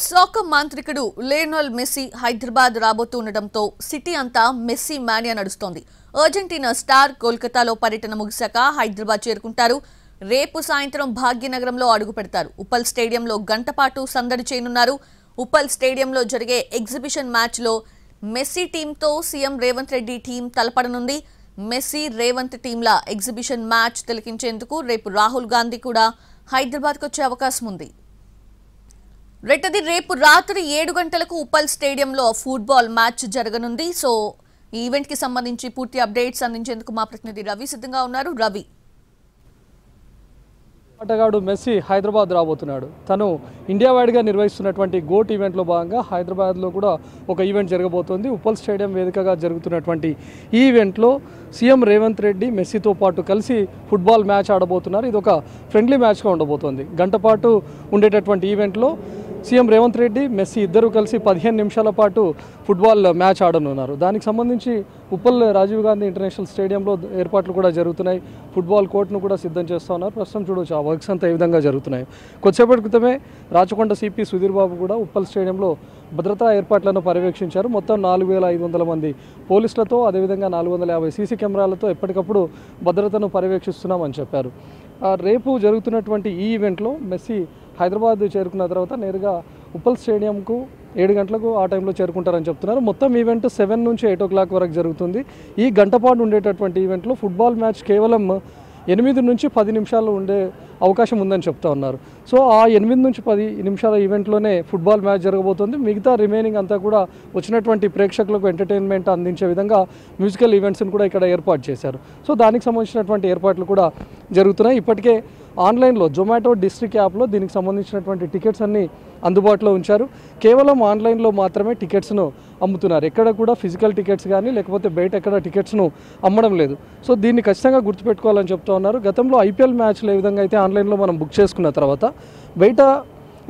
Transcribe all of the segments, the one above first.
Soccer మాంత్రికుడు Lionel Messi Hyderabad రాబోతుండటంతో city అంతా messy mania నడుస్తోంది. అర్జెంటీనా స్టార్ కోల్కతాలో పర్యటన ముగిశాక హైదరాబాద్ చేరుకుంటారు. రేపు సాయంత్రం భాగ్యనగరంలో అడుగు పెడతారు. ఉప్పల్ స్టేడియంలో గంటపాటు సందడి చేయనున్నారు. ఉప్పల్ స్టేడియంలో జరిగే ఎగ్జిబిషన్ మ్యాచ్లో మెస్సీ టీంతో సీఎం రేవంత్ రెడ్డి టీం తలపడనుంది. మెస్సీ రేవంత్ టీంల ఎగ్జిబిషన్ మ్యాచ్ తిలకించేందుకు రేపు రాహుల్ గాంధీ కూడా హైదరాబాద్కు వచ్చే అవకాశం ఉంది. రేపు రాత్రి 7 గంటలకు ఉప్పల్ స్టేడియంలో ఫుట్బాల్ మ్యాచ్ జరగనుంది. సో ఈ ఈవెంట్ కి సంబంధించి పూర్తి అప్డేట్స్ అందించేందుకు మా ప్రతినిధి రవి సిద్ధంగా ఉన్నారు. రవి, ఆటగాడు మెస్సీ హైదరాబాద్ రాబోతున్నాడు. తను ఇండియా వైడ్గా నిర్వహిస్తున్నటువంటి గోట్ ఈవెంట్లో భాగంగా హైదరాబాద్లో కూడా ఒక ఈవెంట్ జరగబోతోంది. ఉప్పల్ స్టేడియం వేదికగా జరుగుతున్నటువంటి ఈ ఈవెంట్లో సీఎం రేవంత్ రెడ్డి మెస్సీతో పాటు కలిసి ఫుట్బాల్ మ్యాచ్ ఆడబోతున్నారు. ఇది ఒక ఫ్రెండ్లీ మ్యాచ్గా ఉండబోతోంది. గంట పాటు ఉండేటటువంటి ఈవెంట్లో సీఎం రేవంత్ రెడ్డి మెస్సీ ఇద్దరు కలిసి 15 నిమిషాల పాటు ఫుట్బాల్ మ్యాచ్ ఆడనున్నారు. దానికి సంబంధించి ఉప్పల్ రాజీవ్ గాంధీ ఇంటర్నేషనల్ స్టేడియంలో ఏర్పాట్లు కూడా జరుగుతున్నాయి. ఫుట్బాల్ కోర్టును కూడా సిద్ధం చేస్తూ ఉన్నారు. ప్రస్తుతం చూడవచ్చు ఆ వర్క్స్ అంతా ఏ విధంగా జరుగుతున్నాయి. కొద్దిసేపటి క్రితమే రాచకొండ సిపి సుధీర్ బాబు కూడా ఉప్పల్ స్టేడియంలో భద్రతా ఏర్పాట్లను పర్యవేక్షించారు. మొత్తం 4500 మంది పోలీసులతో అదేవిధంగా 450 సీసీ కెమెరాలతో ఎప్పటికప్పుడు భద్రతను పర్యవేక్షిస్తున్నామని చెప్పారు. రేపు జరుగుతున్నటువంటి ఈ ఈవెంట్లో మెస్సీ హైదరాబాద్ చేరుకున్న తర్వాత నేరుగా ఉప్పల్ స్టేడియంకు 7 గంటలకు ఆ టైంలో చేరుకుంటారని చెప్తున్నారు. మొత్తం ఈవెంట్ 7 నుంచి 8 o'clock వరకు జరుగుతుంది. ఈ గంటపాటు ఉండేటటువంటి ఈవెంట్లో ఫుట్బాల్ మ్యాచ్ కేవలం 8 నుంచి 10 నిమిషాలు ఉండే అవకాశం ఉందని చెప్తా ఉన్నారు. సో ఆ 8 నుంచి 10 నిమిషాల ఈవెంట్లోనే ఫుట్బాల్ మ్యాచ్ జరగబోతుంది. మిగతా రిమైనింగ్ అంతా కూడా వచ్చినటువంటి ప్రేక్షకులకు ఎంటర్టైన్మెంట్ అందించే విధంగా మ్యూజికల్ ఈవెంట్స్ని కూడా ఇక్కడ ఏర్పాటు చేశారు. సో దానికి సంబంధించినటువంటి ఏర్పాట్లు కూడా జరుగుతున్నాయి. ఇప్పటికే ఆన్లైన్లో జొమాటో డిస్ట్రిక్ట్ యాప్లో దీనికి సంబంధించినటువంటి టికెట్స్ అన్నీ అందుబాటులో ఉంచారు. కేవలం ఆన్లైన్లో మాత్రమే టికెట్స్ను అమ్ముతున్నారు. ఎక్కడ కూడా ఫిజికల్ టికెట్స్ కానీ లేకపోతే బయట ఎక్కడ టికెట్స్ను అమ్మడం లేదు. సో దీన్ని ఖచ్చితంగా గుర్తుపెట్టుకోవాలని చెప్తూ ఉన్నారు. గతంలో ఐపీఎల్ మ్యాచ్లు ఏ విధంగా అయితే ఆన్లైన్లో మనం బుక్ చేసుకున్న తర్వాత బయట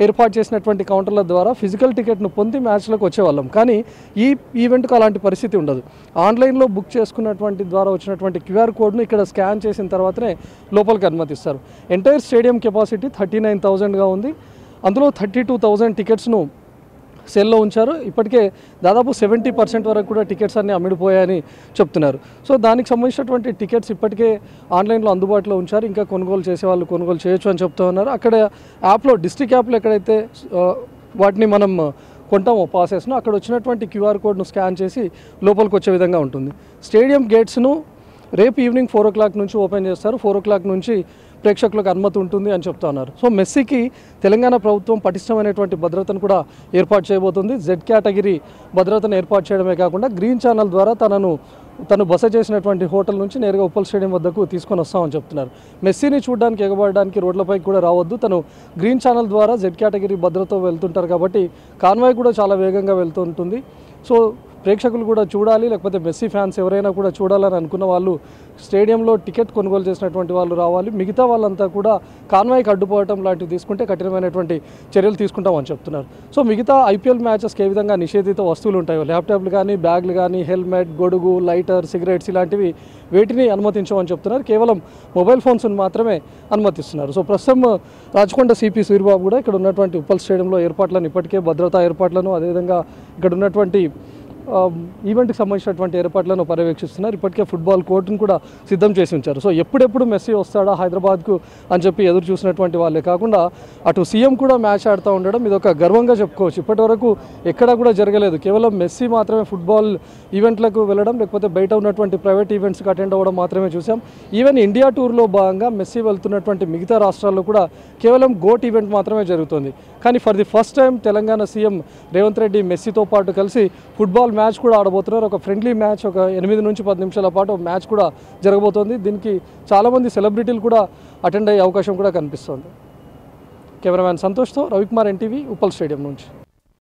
ఏర్పాటు చేసినటువంటి కౌంటర్ల ద్వారా ఫిజికల్ టికెట్ను పొంది మ్యాచ్లకు వచ్చేవాళ్ళం. కానీ ఈ ఈవెంట్కు అలాంటి పరిస్థితి ఉండదు. ఆన్లైన్లో బుక్ చేసుకున్నటువంటి ద్వారా వచ్చినటువంటి క్యూఆర్ కోడ్ను ఇక్కడ స్కాన్ చేసిన తర్వాతనే లోపలికి అనుమతిస్తారు. ఎంటైర్ స్టేడియం కెపాసిటీ 39,000గా ఉంది. అందులో 32,000 టికెట్స్ను సేల్లో ఉంచారు. ఇప్పటికే దాదాపు 70% వరకు కూడా టికెట్స్ అన్నీ అమ్ముడిపోయాయని చెప్తున్నారు. సో దానికి సంబంధించినటువంటి టికెట్స్ ఇప్పటికే ఆన్లైన్లో అందుబాటులో ఉంచారు. ఇంకా కొనుగోలు చేసేవాళ్ళు కొనుగోలు చేయొచ్చు అని చెప్తూ ఉన్నారు. అక్కడ యాప్లో డిస్ట్రిక్ట్ యాప్లో ఎక్కడైతే వాటిని మనం కొంటామో పాసెస్ను అక్కడ వచ్చినటువంటి క్యూఆర్ కోడ్ను స్కాన్ చేసి లోపలికి వచ్చే విధంగా ఉంటుంది. స్టేడియం గేట్స్ను రేపు ఈవినింగ్ 4 o'clock నుంచి ఓపెన్ చేస్తారు. 4 o'clock నుంచి ప్రేక్షకులకు అనుమతి ఉంటుంది అని చెప్తా ఉన్నారు. సో మెస్సీకి తెలంగాణ ప్రభుత్వం పటిష్టమైనటువంటి భద్రతను కూడా ఏర్పాటు చేయబోతుంది. జెడ్ కేటగిరీ భద్రతను ఏర్పాటు చేయడమే కాకుండా గ్రీన్ ఛానల్ ద్వారా తను బస చేసినటువంటి హోటల్ నుంచి నేరుగా ఉప్పల్ స్టేడియం వద్దకు తీసుకొని వస్తామని చెప్తున్నారు. మెస్సీని చూడడానికి ఎగబడడానికి రోడ్లపైకి కూడా రావద్దు. తను గ్రీన్ ఛానల్ ద్వారా జెడ్ కేటగిరీ భద్రతతో వెళ్తుంటారు కాబట్టి కాన్వాయ్ కూడా చాలా వేగంగా వెళ్తూ ఉంటుంది. సో ప్రేక్షకులు కూడా చూడాలి, లేకపోతే మెస్సీ ఫ్యాన్స్ ఎవరైనా కూడా చూడాలని అనుకున్న వాళ్ళు స్టేడియంలో టికెట్ కొనుగోలు చేసినటువంటి వాళ్ళు రావాలి. మిగతా వాళ్ళంతా కూడా కాన్వాయ్కి అడ్డుపోవటం లాంటివి తీసుకుంటే కఠినమైనటువంటి చర్యలు తీసుకుంటామని చెప్తున్నారు. సో మిగతా ఐపీఎల్ మ్యాచెస్కి ఏ విధంగా నిషేధిత వస్తువులు ఉంటాయో ల్యాప్టాప్లు కానీ బ్యాగ్లు కానీ హెల్మెట్ గొడుగు లైటర్ సిగరెట్స్ ఇలాంటివి వేటిని అనుమతించమని చెప్తున్నారు. కేవలం మొబైల్ ఫోన్స్ని మాత్రమే అనుమతిస్తున్నారు. సో ప్రస్తుతం రాచకొండ సిపి సుధీర్ బాబు కూడా ఇక్కడ ఉన్నటువంటి ఉప్పల్ స్టేడియంలో ఏర్పాట్లను ఇప్పటికే భద్రతా ఏర్పాట్లను అదేవిధంగా ఇక్కడ ఉన్నటువంటి ఈవెంట్కి సంబంధించినటువంటి ఏర్పాట్లను పర్యవేక్షిస్తున్నారు. ఇప్పటికే ఫుట్బాల్ కోర్టును కూడా సిద్ధం చేసి ఉంచారు. సో ఎప్పుడెప్పుడు మెస్సీ వస్తాడా హైదరాబాద్కు అని చెప్పి ఎదురు చూసినటువంటి వాళ్ళే కాకుండా అటు సీఎం కూడా మ్యాచ్ ఆడుతూ ఉండడం ఇది ఒక గర్వంగా చెప్పుకోవచ్చు. ఇప్పటి వరకు ఎక్కడా కూడా జరగలేదు. కేవలం మెస్సీ మాత్రమే ఫుట్బాల్ ఈవెంట్లకు వెళ్ళడం లేకపోతే బయట ఉన్నటువంటి ప్రైవేట్ ఈవెంట్స్కి అటెండ్ అవ్వడం మాత్రమే చూసాం. ఈవెన్ ఇండియా టూర్లో భాగంగా మెస్సీ వెళ్తున్నటువంటి మిగతా రాష్ట్రాల్లో కూడా కేవలం గోట్ ఈవెంట్ మాత్రమే జరుగుతుంది. కానీ for the first time Telangana CM Revanth Reddy మెస్సీతో పాటు కలిసి ఫుట్బాల్ మ్యాచ్ కూడా ఆడబోతున్నారు. ఒక ఫ్రెండ్లీ మ్యాచ్, ఒక 8 నుంచి 10 నిమిషాల పాటు మ్యాచ్ కూడా జరగబోతోంది. దీనికి చాలామంది సెలబ్రిటీలు కూడా అటెండ్ అయ్యే అవకాశం కూడా కనిపిస్తోంది. కెమెరామ్యాన్ సంతోష్తో రవికుమార్, ఎన్టీవీ, ఉప్పల్ స్టేడియం నుంచి.